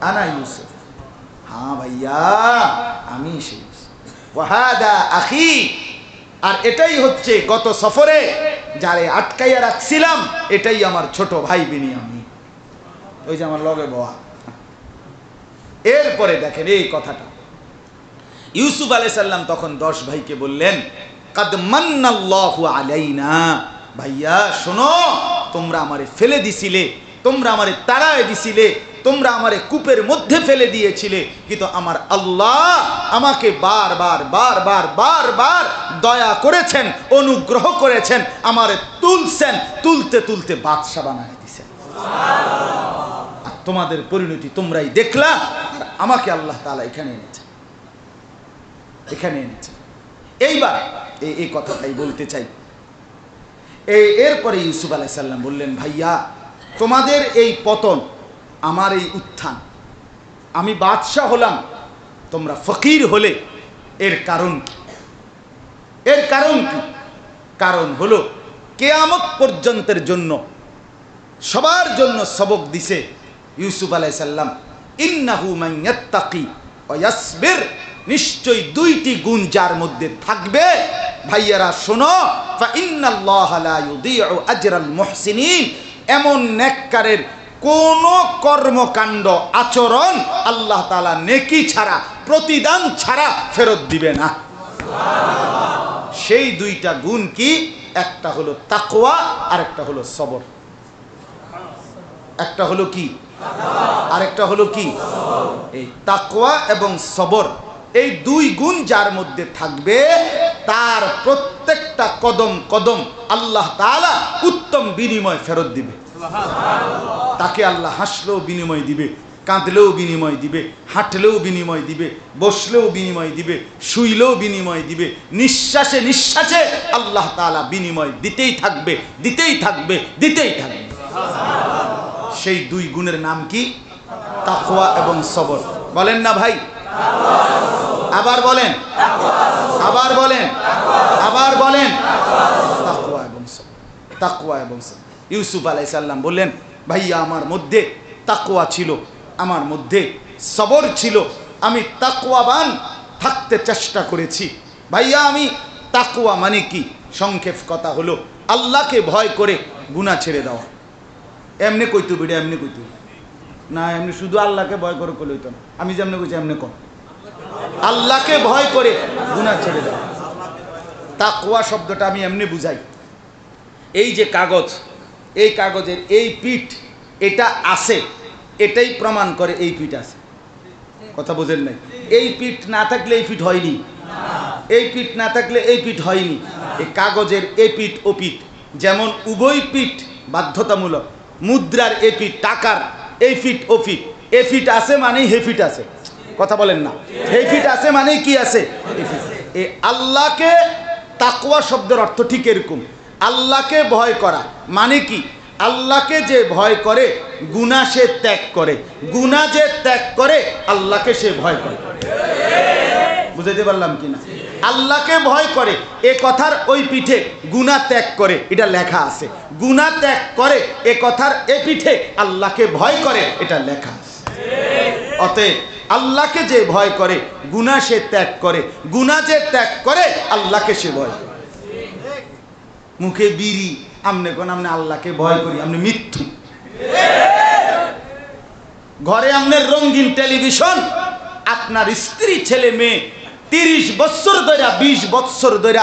আনা ইউসুফ, হ্যাঁ ভাইয়া আমি সেই ইউসুফ। ওয়া হাদা আখি, আর এটাই হচ্ছে গত সফরে যারে আটকাইয়া রাখছিলাম, এটাই আমার ছোট ভাই বিনিয়ামিন, ওই যে আমার লগে বয়া। এরপরে দেখেন এই কথাটা, ইউসুফ আলাইহিস সালাম তখন 10 ভাইকে বললেন, কাদ মান্নাল্লাহু আলাইনা, ভাইয়া শোনো, তোমরা আমারে ফেলে দিছিলে, তোমরা আমারে তাড়ায় দিছিলে, তোমরা আমারে কূপের মধ্যে ফেলে দিয়েছিলে, কিন্তু আমার আল্লাহ আমাকে বারবার বারবার বারবার দয়া করেছেন, অনুগ্রহ করেছেন, আমারে তুলছেন, তুলতে তুলতে বাদশা বানায় দিয়েছেন। আর তোমাদের পরিণতি তোমরাই দেখলা, আর আমাকে আল্লাহ তাআলা এখানে এনেছেন, এখানে এনেছেন। এইবার এই কথাটাই বলতে চাই। এরপরে ইউসুফ আলাইহিস সালাম বললেন, ভাইয়া তোমাদের এই পতন, আমার এই উত্থান, আমি বাদশাহ হলাম, তোমরা ফকির হলে, এর কারণ কি? এর কারণ কি? কারণ হলো কিয়ামত পর্যন্তের জন্য সবার জন্য সবক দিছে ইউসুফ আলাইহিস সালাম, ইন্নাহু মান ইয়াত্তাকি ওয়া ইয়াসবির, নিশ্চয়ই 2টি গুণ যার মধ্যে থাকবে, ভাইয়ারা শোনো, ফা ইন্নাল্লাহা লা ইউদিউ আজরাল মুহসিনিন, এমন নেককারের কোন কর্মকাণ্ড আচরণ আল্লাহ তাআলা নেকি ছাড়া, প্রতিদান ছাড়া ফেরত দিবে না। সেই 2টা গুণ কি? একটা হলো তাকওয়া, আর একটা হলো সবর। একটা হলো কি? আরেকটা হলো কি? এই তাকওয়া এবং সবর, এই 2 গুণ যার মধ্যে থাকবে, তার প্রত্যেকটা কদম কদম আল্লাহ তাআলা উত্তম বিনিময় ফেরত দিবে। তাকে আল্লাহ হাসলেও বিনিময় দিবে, কাঁদলেও বিনিময় দিবে, হাঁটলেও বিনিময় দিবে, বসলেও বিনিময় দিবে, শুইলেও বিনিময় দিবে, নিঃশ্বাসে নিঃশ্বাসে আল্লাহ তাআলা বিনিময় দিতেই থাকবে, দিতেই থাকবে, দিতেই থাকবে। সেই 2 গুণের নাম কি? তাকওয়া এবং সবর। বলেন না ভাই? আবার বলেন, আবার বলেন, আবার বলেন, তাকওয়া এবং সবর, তাকওয়া এবং সবর। ইউসুফ আলাইহিস সালাম বললেন, ভাইয়া আমার মধ্যে তাকওয়া ছিল, আমার মধ্যে সবর ছিল, আমি তাকওয়াবান থাকতে চেষ্টা করেছি। ভাইয়া আমি তাকওয়া মানে কি? সংক্ষেপ কথা হলো আল্লাহকে ভয় করে গুনাহ ছেড়ে দেওয়া। এমনি কইতো বিড়ে, এমনি কইতো না, এমনি শুধু আল্লাহকে ভয় করে কইলে হইতো না। আমি যেমনি কইছি এমনি কর, আল্লাহকে ভয় করে গুনাহ ছেড়ে দেওয়া। তাকওয়া শব্দটা আমি এমনি বুঝাই, এই যে কাগজ, এই কাগজের এই পিঠ এটা আছে, এটাই প্রমাণ করে এই পিঠ আছে। কথা বোঝেন নাই? এই পিঠ না থাকলে এই পিঠ হয়নি, এই পিঠ না থাকলে এই পিঠ হয়নি। এই কাগজের এ পিঠ ও পিঠ, যেমন উভয় পিঠ বাধ্যতামূলক, মুদ্রার এ পিঠ, টাকার এই পিঠ ও পিঠ, এ পিঠ আছে মানেই হে পিঠ আছে। কথা বলেন না? হে পিঠ আছে মানেই কি আছে? এই আল্লাহকে, তাকওয়া শব্দের অর্থ ঠিক এরকম, আল্লাহকে ভয় করা মানে কি? আল্লাহকে যে ভয় করে গুনাহ সে ত্যাগ করে, গুনাহ যে ত্যাগ করে আল্লাহকে সে ভয় করে। বুঝাইতে পারলাম কিনা? আল্লাহকে ভয় করে এ কথার ওই পিঠে গুনাহ ত্যাগ করে, এটা লেখা আছে। গুনাহ ত্যাগ করে এ কথার এ পিঠে আল্লাহকে ভয় করে, এটা লেখা আছে। অতএব আল্লাহকে যে ভয় করে গুনাহ সে ত্যাগ করে, গুনাহ যে ত্যাগ করে আল্লাহকে সে ভয় করে। মুখে বিড়ি, আমনে কোন আমনে আল্লাহকে ভয় করি, আমনে মিথ্যু। ঘরে আমনের রঙিন টেলিভিশন, আপনার স্ত্রী ছেলে মেয়ে 30 বছর ধরে 20 বছর ধরে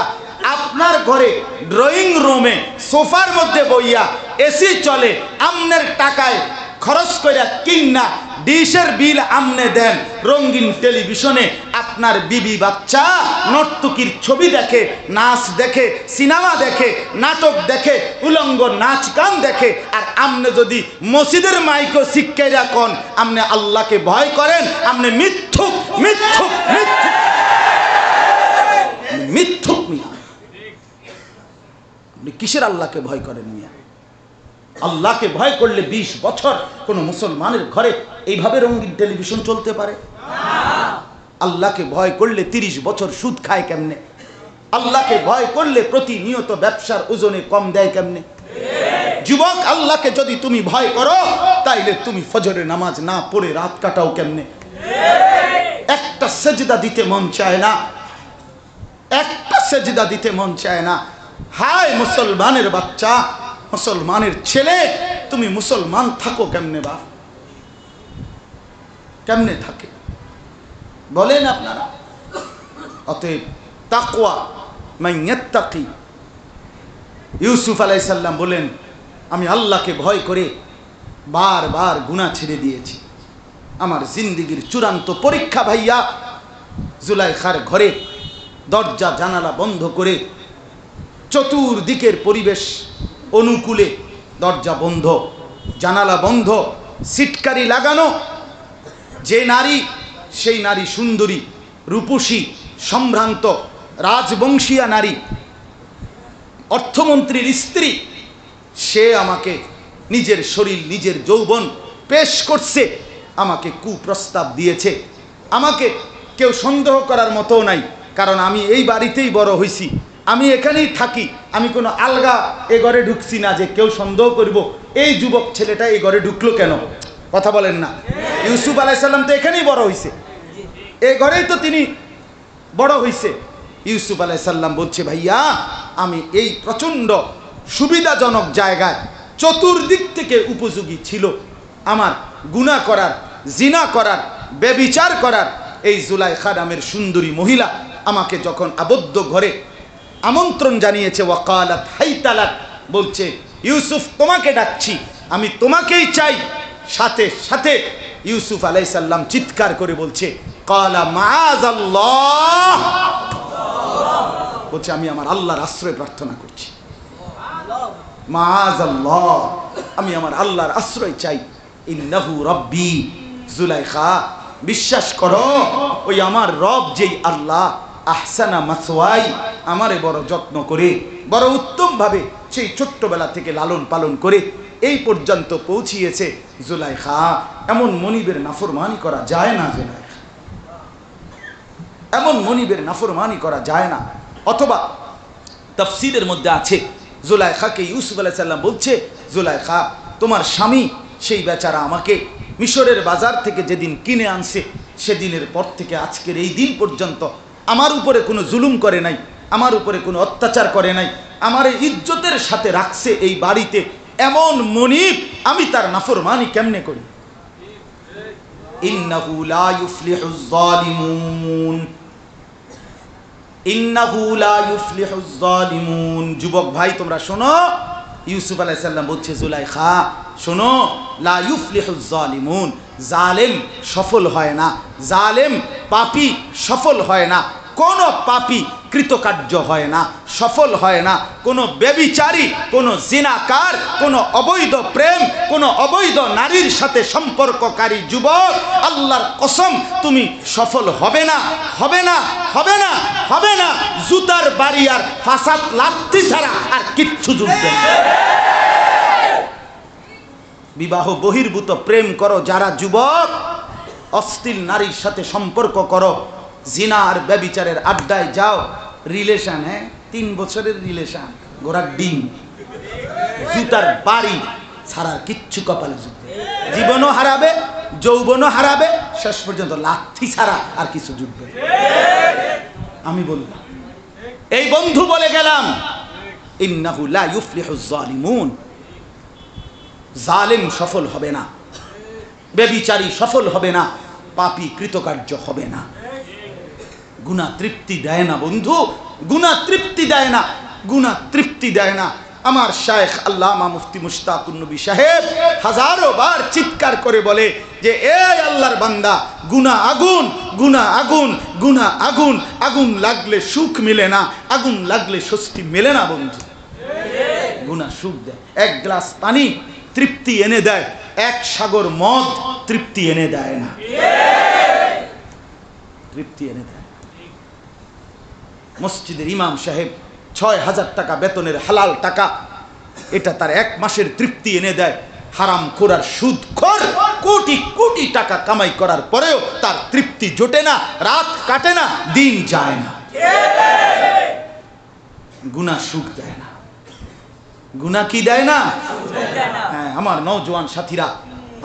আপনার ঘরে ড্রয়িং রুমে সোফার মধ্যে বইয়া এসি চলে, আমনের টাকায় খরচ করে কিনা ডিশের বিল আমনে দেন, রঙিন টেলিভিশনে আপনার বিবি বাচ্চা নর্তকীর ছবি দেখে, নাচ দেখে, সিনেমা দেখে, নাটক দেখে, উলঙ্গ নাচ গান দেখে। আর আমনে যদি মসজিদের মাইকো শিক্ষাইরা কোন আমনে আল্লাহকে ভয় করেন, আমনে মিথ্যুক মিথ্যুক মিথ্যুক মিথ্যুক মিয়া। আপনি কিসের আল্লাহকে ভয় করেন মিয়া? আল্লাহকে ভয় করলে 20 বছর কোন মুসলমানের ঘরে এইভাবে রঙিন টেলিভিশন চলতে পারে? আল্লাহকে ভয় করলে 30 বছর সুদ খায় কেমনে? আল্লাহকে ভয় করলে প্রতিনিয়ত ব্যবসার ওজনে কম দেয় কেমনে? যুবক, আল্লাহকে যদি তুমি ভয় করো তাইলে তুমি ফজরের নামাজ না পড়ে রাত কাটাও কেমনে? একটা সেজদা দিতে মন চায় না, একটা সেজদা দিতে মন চায় না। হায় মুসলমানের বাচ্চা, মুসলমানের ছেলে, তুমি মুসলমান থাকো কেমনে? বাপ কেমনে থাকে বলেন আপনারা? অতএব তাকওয়া মাইয়াত্তাকি, ইউসুফ আলাইহিস সালাম বলেন আমি আল্লাহকে ভয় করে বারবার গুনাহ ছেড়ে দিয়েছি। আমার জিন্দেগির চূড়ান্ত পরীক্ষা ভাইয়া, জুলাইখার ঘরে দরজা জানালা বন্ধ করে, চতুর্দিকের পরিবেশ অনুকূলে, দরজা বন্ধ, জানালা বন্ধ, সিটকারি লাগানো। যে নারী, সেই নারী সুন্দরী, রূপসী, সম্ভ্রান্ত, রাজবংশীয়া নারী, অর্থমন্ত্রীর স্ত্রী, সে আমাকে নিজের শরীর, নিজের যৌবন পেশ করছে, আমাকে কুপ্রস্তাব দিয়েছে। আমাকে কেউ সন্দেহ করার মতো নাই, কারণ আমি এই বাড়িতেই বড় হয়েছি, আমি এখানেই থাকি। আমি কোনো আলগা এ ঘরে ঢুকছি না যে কেউ সন্দেহ করব এই যুবক ছেলেটা এই ঘরে ঢুকলো কেন। কথা বলেন না? ইউসুফ আলাইহিস সালাম তো এখানেই বড় হয়েছে, এই ঘরেই তো তিনি বড় হয়েছে। ইউসুফ আলাইহিস সালাম বলছে ভাইয়া, আমি এই প্রচণ্ড সুবিধাজনক জায়গায়, চতুর্দিক থেকে উপযোগী ছিল আমার গুনাহ করার, জিনা করার, ব্যভিচার করার। এই জুলাইখা নামের সুন্দরী মহিলা আমাকে যখন আবদ্ধ ঘরে আমন্ত্রণ জানিয়েছে, ওয়াকালাত হাইতালাক, বলছে ইউসুফ তোমাকে ডাকছি, আমি তোমাকেই চাই। সাথে সাথে ইউসুফ আলাইহিস সালাম চিৎকার করে বলছে কালা মাআযাল্লাহ, বলছে আমি আমার আল্লাহর আশ্রয় প্রার্থনা করছি। মাআযাল্লাহ, আমি আমার আল্লাহর আশ্রয় চাই। ইন্নাহু রাব্বি, জুলাইখা বিশ্বাস করো, ওই আমার রব যেই আল্লাহ, আহসানা মাসওয়াই, আমারে বড় যত্ন করে, বড় উত্তম ভাবে সেই ছোট্টবেলা থেকে লালন পালন করে এই পর্যন্ত পৌঁছিয়েছে। জুলাইখা, এমন মনিবের নাফরমানি করা যায় না, জুলাইখা, এমন মনিবের নাফরমানি করা যায় না। অথবা তাফসীরের মধ্যে আছে, জুলাইখাকে ইউসুফ আলাইহিস সালাম বলছে, জুলাইখা তোমার স্বামী সেই বেচারা আমাকে মিশরের বাজার থেকে যেদিন কিনে আনছে, সেদিনের পর থেকে আজকের এই দিন পর্যন্ত আমার উপরে কোনো জুলুম করে নাই, আমার উপরে কোনো অত্যাচার করে নাই, আমার ইজ্জতের সাথে রাখছে এই বাড়িতে, এমন মনিব আমি তার নাফরমানি কেমনে করি? ইন্নাহু লা ইউফলিহুজ যালিমুন, ইন্নাহু লা ইউফলিহুজ যালিমুন। যুবক ভাই তোমরা শোনো, ইউসুফ আলাইহিস সালাম বলছে জুলাইখা শোনো, লা ইউফলিহুজ যালিমুন, জালেম সফল হয় না, জালেম পাপী সফল হয় না, কোন পাপী কৃতকার্য হয় না, সফল হয় না। কোন ব্যভিচারী, কোন জিনাকার, কোন অবৈধ প্রেম, কোন অবৈধ নারীর সাথে সম্পর্ককারী যুবক, আল্লাহর কসম তুমি সফল হবে না, হবে না, হবে না, হবে না। জুতার বাড়ি আর ফাসাদ লাত্তি ছাড়া আর কিচ্ছু জুটবে না। বিবাহ বহির্ভূত প্রেম করো যারা যুবক, অশ্লীল নারীর সাথে সম্পর্ক করো, জিনা আর ব্যভিচারের আড্ডায় যাও, রিলেশন, 3 বছরের রিলেশন, গোড়ার ডিম, জুতার বাড়ি ছাড়া কিচ্ছু কপালে জুটবে, জীবনও হারাবে, যৌবনও হারাবে, শেষ পর্যন্ত লাথি ছাড়া আর কিছু জুটবে। আমি বললাম, এই বন্ধু বলে গেলাম, ইন্নাহু লা ইউফলিহুজ যালিমুন, জালেম সফল হবে না, ব্যভিচারী সফল হবে না, পাপী কৃতকার্য হবে না। গুনাহ তৃপ্তি দেয় না বন্ধু, গুনাহ তৃপ্তি দেয় না, গুনাহ তৃপ্তি দেয় না। আমার শায়েখ আল্লামা মুফতি মুশতাকুন নবী সাহেব হাজারো বার চিৎকার করে বলে যে এই আল্লাহর বান্দা, গুনাহ আগুন, গুনাহ আগুন, গুনাহ আগুন, আগুন লাগলে সুখ মিলে না, আগুন লাগলে স্বস্তি মেলে না বন্ধু। গুনাহ সুখ দেয়, 1 গ্লাস পানি তৃপ্তি এনে দেয়, 1 সাগর মদ তৃপ্তি এনে দেয় না, তৃপ্তি এনে দেয়। মসজিদের ইমাম সাহেব 6000 টাকা বেতনের হালাল টাকা, এটা তার 1 মাসের তৃপ্তি এনে দেয়। হারাম খোরার সুদখোর কোটি কোটি টাকা কামাই করার পরেও তার তৃপ্তি জোটে না, রাত কাটে না, দিন যায় না। গুনাহ সুখ দেয় না, গুনাহ কি দেয় না? হ্যাঁ, আমার নওজোয়ান সাথীরা,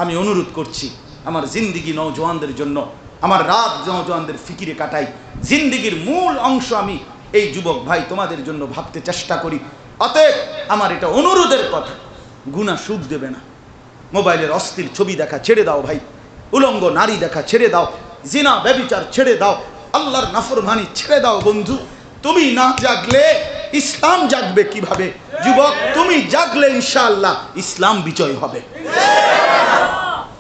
আমি অনুরোধ করছি, আমার জিন্দিগি নওজোয়ানদের জন্য, আমার রাত নওজোয়ানদের ফিকিরে কাটাই, জিন্দিগির মূল অংশ আমি এই যুবক ভাই তোমাদের জন্য ভাবতে চেষ্টা করি। অতএব আমার এটা অনুরোধের কথা, গুনাহ সুখ দেবে না। মোবাইলের অশ্লীল ছবি দেখা ছেড়ে দাও ভাই, উলঙ্গ নারী দেখা ছেড়ে দাও, জিনা ব্যভিচার ছেড়ে দাও, আল্লাহর নাফরমানি ছেড়ে দাও বন্ধু। তুমি না জাগলে ইসলাম জাগবে কিভাবে? যুবক তুমি জাগলে ইনশাআল্লাহ ইসলাম বিজয় হবে,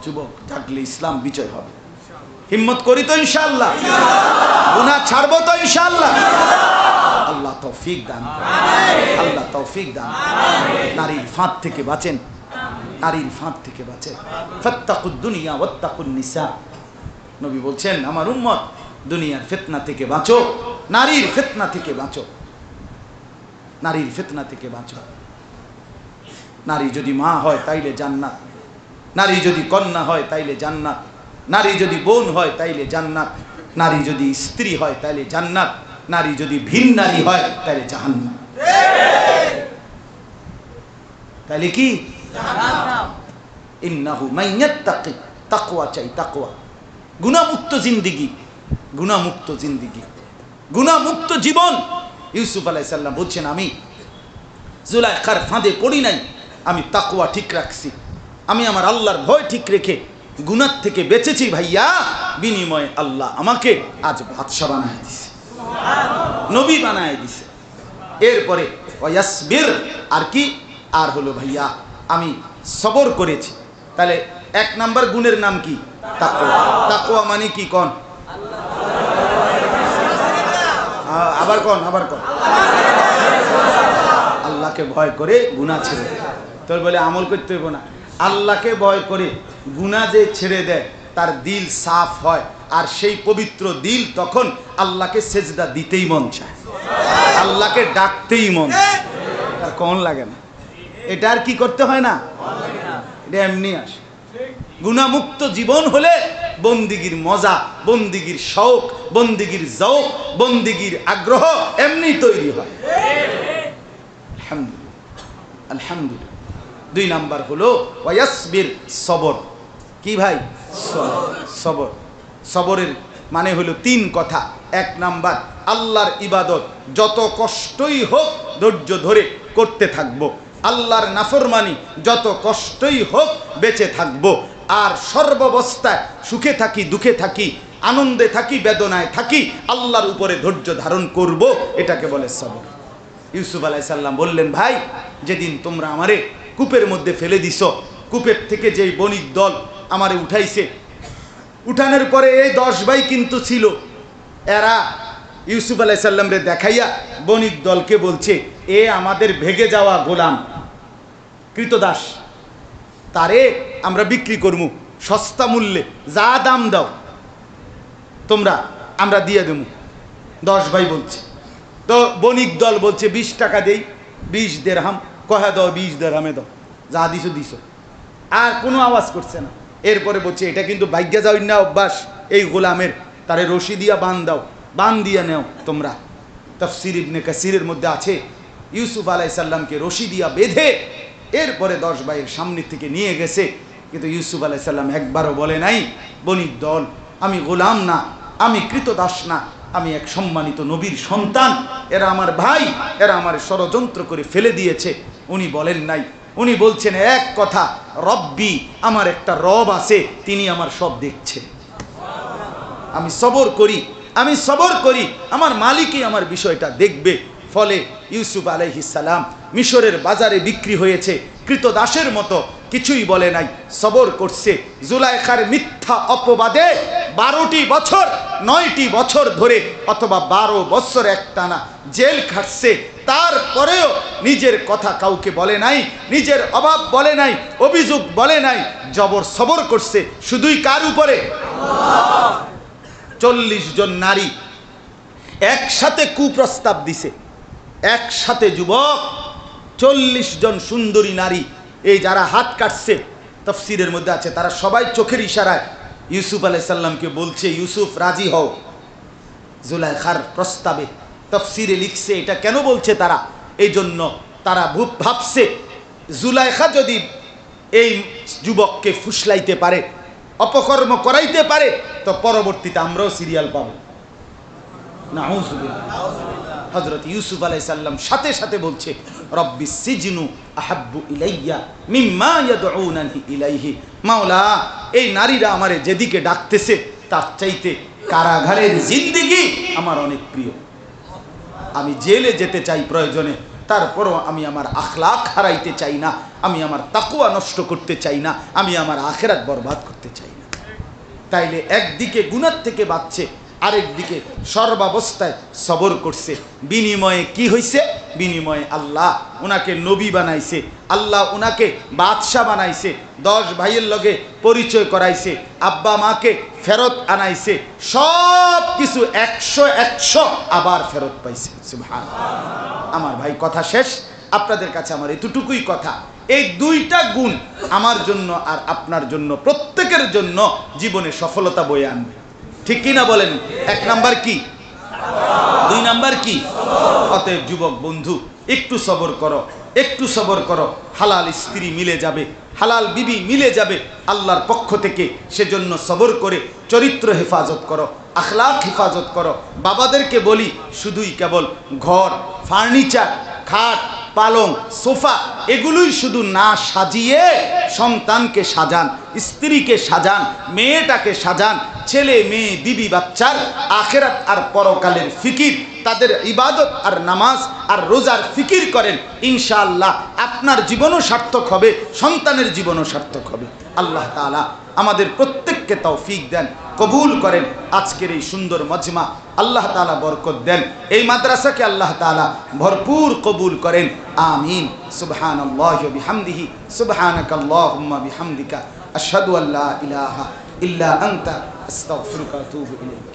যুবক জাগলে ইসলাম বিজয় হবে। হিম্মত করি তো ইনশাআল্লাহ, গুনাহ ছাড়বো তো ইনশাআল্লাহ। আল্লাহ তৌফিক দান, আল্লাহ তৌফিক দান। নারীর ফাঁদ থেকে বাঁচেন, নারীর ফাঁদ থেকে বাঁচেন। ফাত্তাকুদ দুনিয়া ওয়াত্তাকুন নিসা, নবী বলছেন আমার উম্মত দুনিয়ার ফিতনা থেকে বাঁচো, নারীর ফিতনা থেকে বাঁচো, নারীর ফিতনা থেকে বাঁচো। নারী যদি মা হয় তাইলে জান্নাত, নারী যদি কন্যা হয় তাইলে জান্নাত, নারী যদি বোন হয় তাইলে জান্নাত, নারী যদি স্ত্রী হয় তাইলে জান্নাত, নারী যদি ভিন নারী হয় তাইলে জাহান্নাম। তাইলে কি? জাহান্নাম। ইন্নাহু মাইয়াত্তাকি, তাকওয়া চাই, তাকওয়া। গুনাহমুক্ত জিন্দেগি, গুনাহমুক্ত জিন্দেগি, গুনাহমুক্ত জীবন। ইউসুফ আলাইহিস সালাম বলছেন আমি জুলাইখার ফাঁদে পড়ি নাই, আমি তাকওয়া ঠিক রাখছি, আমি আমার আল্লাহর ভয় ঠিক রেখে গুনাহ থেকে বেঁচেছি ভাইয়া, বিনিময়ে আল্লাহ আমাকে আজ বাদশা বানায় দিছে, নবী বানায় দিছে। এরপরে ওয়াসবির, আর কি? আর হলো ভাইয়া আমি সবর করেছি। তাহলে 1 নাম্বার গুণের নাম কি? তাকওয়া। তাকওয়া মানে কি কোন? আবার কোন, আবার কোন? আল্লাহকে ভয় করে গুনাহ ছেড়ে দেয়। তোর বলে আমল করতে হইব না, আল্লাহকে ভয় করে গুনাহ যে ছেড়ে দেয় তার দিল সাফ হয়, আর সেই পবিত্র দিল তখন আল্লাহকে সেজদা দিতেই মন চায়, আল্লাহকে ডাকতেই মন চায়। তার কোন লাগে না, এটা আর কি করতে হয় না, এটা এমনি আসে। গুনাহমুক্ত জীবন হলে বন্দিগির মজা, বন্দিগির শৌক, বন্দিগির যৌক, বন্দিগির আগ্রহ এমনি তৈরি হয়। আলহামদুলিল্লাহ, আলহামদুলিল্লাহ। 2 নাম্বার হলো ওয়াসবির, সবর। কি ভাই? সবর। সবরের মানে হলো 3 কথা। 1 নাম্বার, আল্লাহর ইবাদত যত কষ্টই হোক ধৈর্য ধরে করতে থাকবো, আল্লাহর নাফরমানি যত কষ্টই হোক বেঁচে থাকবো, আর সর্বাবস্থায় সুখে থাকি দুঃখে থাকি আনন্দে থাকি বেদনায় থাকি আল্লাহর উপরে ধৈর্য ধারণ করব, এটাকে বলে সবর। ইউসুফ আলাইহিস সালাম বললেন, ভাই যেদিন তোমরা আমারে কূপের মধ্যে ফেলে দিছো, কূপের থেকে যেই বণিক দল আমারে উঠাইছে, উঠানোর পরে এই 10 ভাই কিন্তু ছিল, এরা ইউসুফ আলাইহিস সালামরে দেখাইয়া বণিক দলকে বলছে, এ আমাদের ভেগে যাওয়া গোলাম কৃতদাস, তারে আমরা বিক্রি করবো সস্তা মূল্যে, যা দাম দাও তোমরা আমরা দিয়ে দেবো। 10 ভাই বলছে। তো বণিক দল বলছে 20 টাকা দেই, 20 দিরহাম, কয়া দাও 20 দিরহামে দাও, যা দিছো দিছো, আর কোনো আওয়াজ করছে না। এরপরে বলছে, এটা কিন্তু ভাগ্যে যাও না অভ্যাস এই গোলামের, তারে রশি দিয়া বান দাও, বান দিয়া নেও তোমরা। তাফসীর ইবনে কাসিরের মধ্যে আছে, ইউসুফ আলাইহিস সালামকে রশি দিয়া বেঁধে এরপরে 10 ভাইয়ের সামনে থেকে নিয়ে গেছে। কিন্তু ইউসুফ আলাইহিস সালাম একবারও বলে নাই, বণিক দল আমি গোলাম না, আমি কৃতদাস না, আমি এক সম্মানিত নবীর সন্তান, এরা আমার ভাই, এরা আমার ষড়যন্ত্র করে ফেলে দিয়েছে। উনি বলেন নাই, উনি বলছেন এক কথা, রব্বি, আমার একটা রব আছে, তিনি আমার সব দেখছেন, আমি সবর করি, আমি সবর করি, আমার মালিকই আমার বিষয়টা দেখবে। ফলে ইউসুফ আলাইহিস সালাম মিশরের বাজারে বিক্রি হয়েছে, কৃতদাসের মতো কিছুই বলে নাই, সবর করছে। জুলাইখার মিথ্যা অপবাদে 12টি বছর 9টি বছর ধরে অথবা 12 বছর একটানা জেল খাটছে, তারপরেও নিজের কথা কাউকে বলে নাই, নিজের অভাব বলে নাই, অভিযোগ বলে নাই, জবর সবর করছে। শুধুই কার উপরে? 40 জন নারী একসাথে কুপ্রস্তাব দিছে, একসাথে যুবক 40 জন সুন্দরী নারী, এই যারা হাত কাটছে তাফসীরের মধ্যে আছে, তারা সবাই চোখের ইশারায় ইউসুফ আলাইহিস সালামকে বলছে, ইউসুফ রাজি হও জুলাইখার প্রস্তাবে। তাফসীরে লিখছে এটা কেন বলছে তারা, এই জন্য তারা ভাবছে জুলাইখা যদি এই যুবককে ফুসলাইতে পারে, অপকর্ম করাইতে পারে, তো পরবর্তীতে আমরাও সিরিয়াল পাবো। নাউযুবিল্লাহ। হযরত ইউসুফ আলাইহিস সালাম সাথে সাথে বলছে, রব্বিস সিজনু আহাব্বু ইলাইয়া মিম্মা ইয়াদউনানি ইলাইহি, মাওলা এই নারীরা আমারে যেদিকে ডাকতেছে তার চাইতে কারাগারের জিন্দেগি আমার অনেক প্রিয়। আমি জেলে যেতে চাই প্রয়োজনে, তারপরও আমি আমার আখলাক হারাইতে চাই না, আমি আমার তাকওয়া নষ্ট করতে চাই না, আমি আমার আখিরাত বরবাদ করতে চাই না। তাইলে একদিকে গুনাহ থেকে বাঁচছে, আরেকদিকে সর্বাবস্থায় সবর করছে। বিনিময়ে কি হয়েছে? বিনিময়ে আল্লাহ উনাকে নবী বানাইছে, আল্লাহ উনাকে বাদশাহ বানাইছে, 10 ভাইয়ের লগে পরিচয় করাইছে, আব্বা মাকে ফেরত আনাইছে, সব কিছু 100 আবার ফেরত পাইছে। সুবহানাল্লাহ। আমার ভাই কথা শেষ, আপনাদের কাছে আমার এতটুকুই কথা, এই 2টা গুণ আমার জন্য আর আপনার জন্য, প্রত্যেকের জন্য জীবনে সফলতা বয়ে আনবে। ঠিক কি না বলেন? 1 নাম্বার কি, 2 নাম্বার কি? অতএব যুবক বন্ধু, একটু সবর করো, একটু সবর করো, হালাল স্ত্রী মিলে যাবে, হালাল বিবি মিলে যাবে আল্লাহর পক্ষ থেকে। সেজন্য সবর করে চরিত্র হেফাজত করো, আখলাক হেফাজত করো। বাবাদেরকে বলি, শুধুই কেবল ঘর, ফার্নিচার, খাট, পালং, সোফা এগুলোই শুধু না সাজিয়ে সন্তানকে সাজান, স্ত্রীকে সাজান, মেয়েটাকে সাজান, ছেলে মেয়ে বিবি বাচ্চার আখিরাত আর পরকালের ফিকির, তাদের ইবাদত আর নামাজ আর রোজার ফিকির করেন, ইনশাআল্লাহ আপনার জীবনও সার্থক হবে, সন্তানের জীবনও সার্থক হবে। আল্লাহ তাআলা আমাদের প্রত্যেককে তৌফিক দেন, কবুল করেন আজকের এই সুন্দর মজমা, আল্লাহ তাআলা বরকত দেন, এই মাদ্রাসাকে আল্লাহ তাআলা ভরপুর কবুল করেন। আমিন। সুবহানাল্লাহি ওয়া বিহামদিহি, সুবহানাকাল্লাহুম্মা বিহামদিকা, আশহাদু আল্লা ইলাহা ইল্লা আনতা, আস্তাগফিরুকা ওয়া আতুবু ইলাইক।